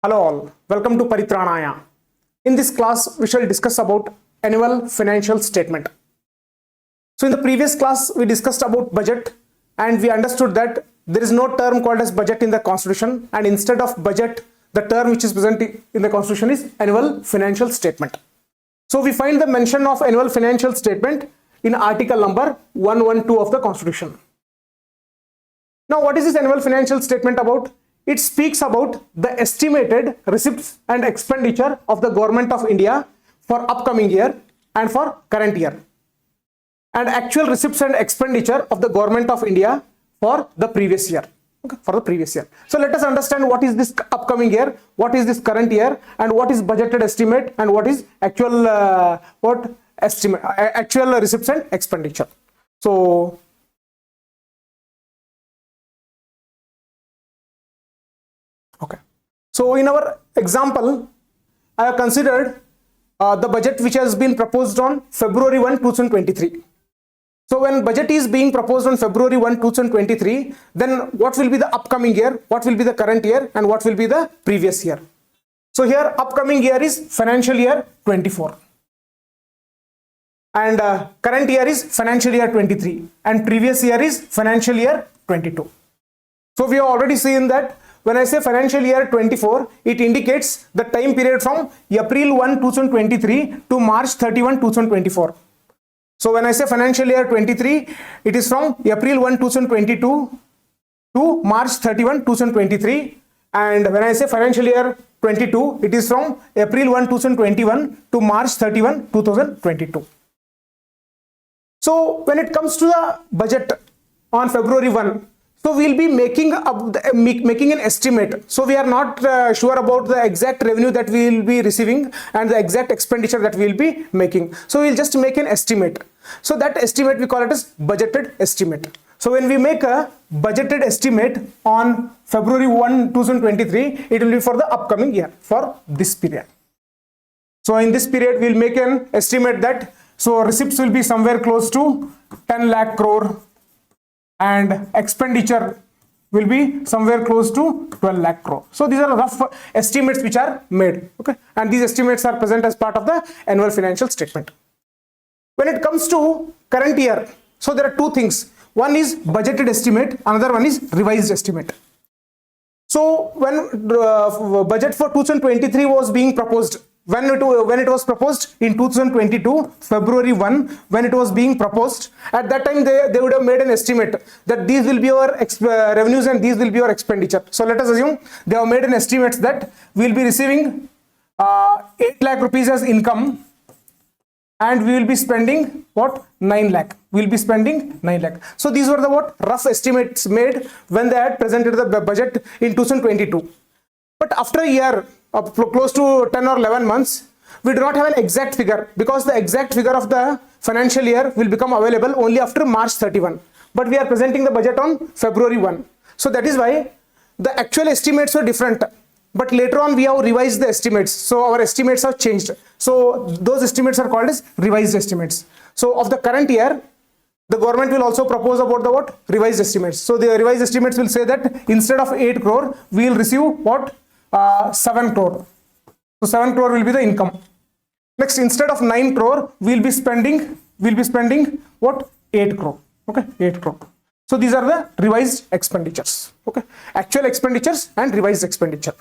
Hello all, welcome to Paritranaya. In this class, we shall discuss about annual financial statement. So in the previous class, we discussed about budget and we understood that there is no term called as budget in the constitution, and instead of budget, the term which is present in the constitution is annual financial statement. So we find the mention of annual financial statement in article number 112 of the constitution. Now what is this annual financial statement about? It speaks about the estimated receipts and expenditure of the government of India for upcoming year and for current year, and actual receipts and expenditure of the government of India for the previous year. Okay, for the previous year. So let us understand what is this upcoming year, what is this current year, and what is budgeted estimate, and what is actual actual receipts and expenditure. So okay, so in our example, I have considered the budget which has been proposed on February 1, 2023. So when budget is being proposed on February 1, 2023, then what will be the upcoming year, what will be the current year, and what will be the previous year? So here upcoming year is financial year 24, and current year is financial year 23, and previous year is financial year 22. So we have already seen that when I say financial year 24, it indicates the time period from April 1, 2023 to March 31, 2024. So when I say financial year 23, it is from April 1, 2022 to March 31, 2023. And when I say financial year 22, it is from April 1, 2021 to March 31, 2022. So when it comes to the budget on February 1, so we will be making an estimate. So we are not sure about the exact revenue that we will be receiving and the exact expenditure that we will be making. So we will just make an estimate. So that estimate we call it as budgeted estimate. So when we make a budgeted estimate on February 1, 2023, it will be for the upcoming year, for this period. So in this period, we will make an estimate that so receipts will be somewhere close to 10 lakh crore. And expenditure will be somewhere close to 12 lakh crore. So these are rough estimates which are made. Okay, and these estimates are present as part of the annual financial statement. When it comes to current year, so there are two things. One is budgeted estimate, another one is revised estimate. So when budget for 2023 was being proposed, when it was proposed in 2022, February 1, when it was being proposed, at that time they would have made an estimate that these will be our revenues and these will be our expenditure. So let us assume they have made an estimate that we will be receiving 8 lakh rupees as income, and we will be spending what, 9 lakh. We will be spending 9 lakh. So these were the rough estimates made when they had presented the budget in 2022. But after a year, close to 10 or 11 months, we do not have an exact figure, because the exact figure of the financial year will become available only after March 31. But we are presenting the budget on February 1. So that is why the actual estimates were different. But later on we have revised the estimates. So our estimates have changed. So those estimates are called as revised estimates. So of the current year, the government will also propose about the revised estimates. So the revised estimates will say that instead of 8 crore, we will receive 7 crore. So 7 crore will be the income. Next, instead of 9 crore, we'll be spending 8 crore. Okay, 8 crore. So these are the revised expenditures. Okay, actual expenditures and revised expenditure.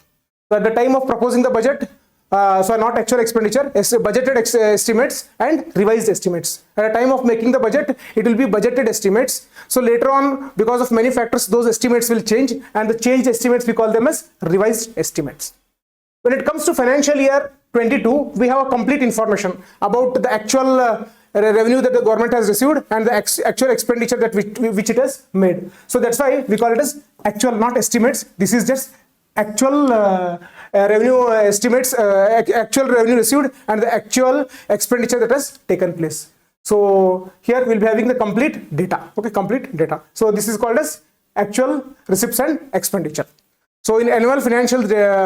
So at the time of proposing the budget, so not actual expenditure, budgeted estimates and revised estimates. At the time of making the budget, it will be budgeted estimates. So later on, because of many factors, those estimates will change, and the changed estimates we call them as revised estimates. When it comes to financial year 22, we have a complete information about the actual revenue that the government has received and the actual expenditure that which it has made. So that's why we call it as actual, not estimates. This is just actual revenue estimates, actual revenue received and the actual expenditure that has taken place. So here we'll be having the complete data. Okay, complete data. So this is called as actual receipts and expenditure. So in annual financial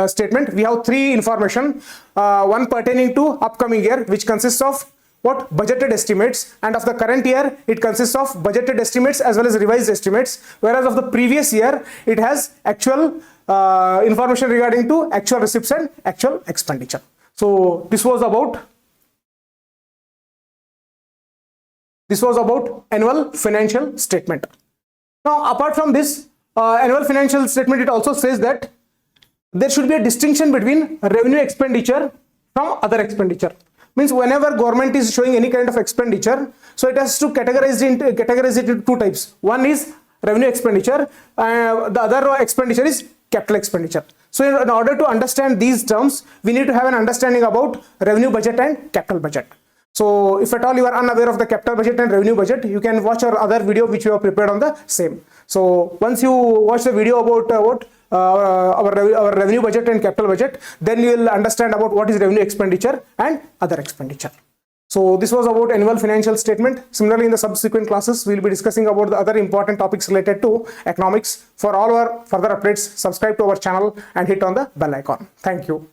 statement, we have three information. One pertaining to upcoming year, which consists of what budgeted estimates, and of the current year it consists of budgeted estimates as well as revised estimates, whereas of the previous year it has actual information regarding to actual receipts and actual expenditure. So this was about annual financial statement. Now apart from this annual financial statement, it also says that there should be a distinction between revenue expenditure from other expenditure. Means whenever government is showing any kind of expenditure, so it has to categorize it into two types. One is revenue expenditure, the other expenditure is capital expenditure. So in order to understand these terms, we need to have an understanding about revenue budget and capital budget. So if at all you are unaware of the capital budget and revenue budget, you can watch our other video which we have prepared on the same. So once you watch the video about our revenue budget and capital budget, then you will understand about what is revenue expenditure and other expenditure. So this was about annual financial statement. Similarly, in the subsequent classes, we will be discussing about the other important topics related to economics. For all our further updates, subscribe to our channel and hit on the bell icon. Thank you.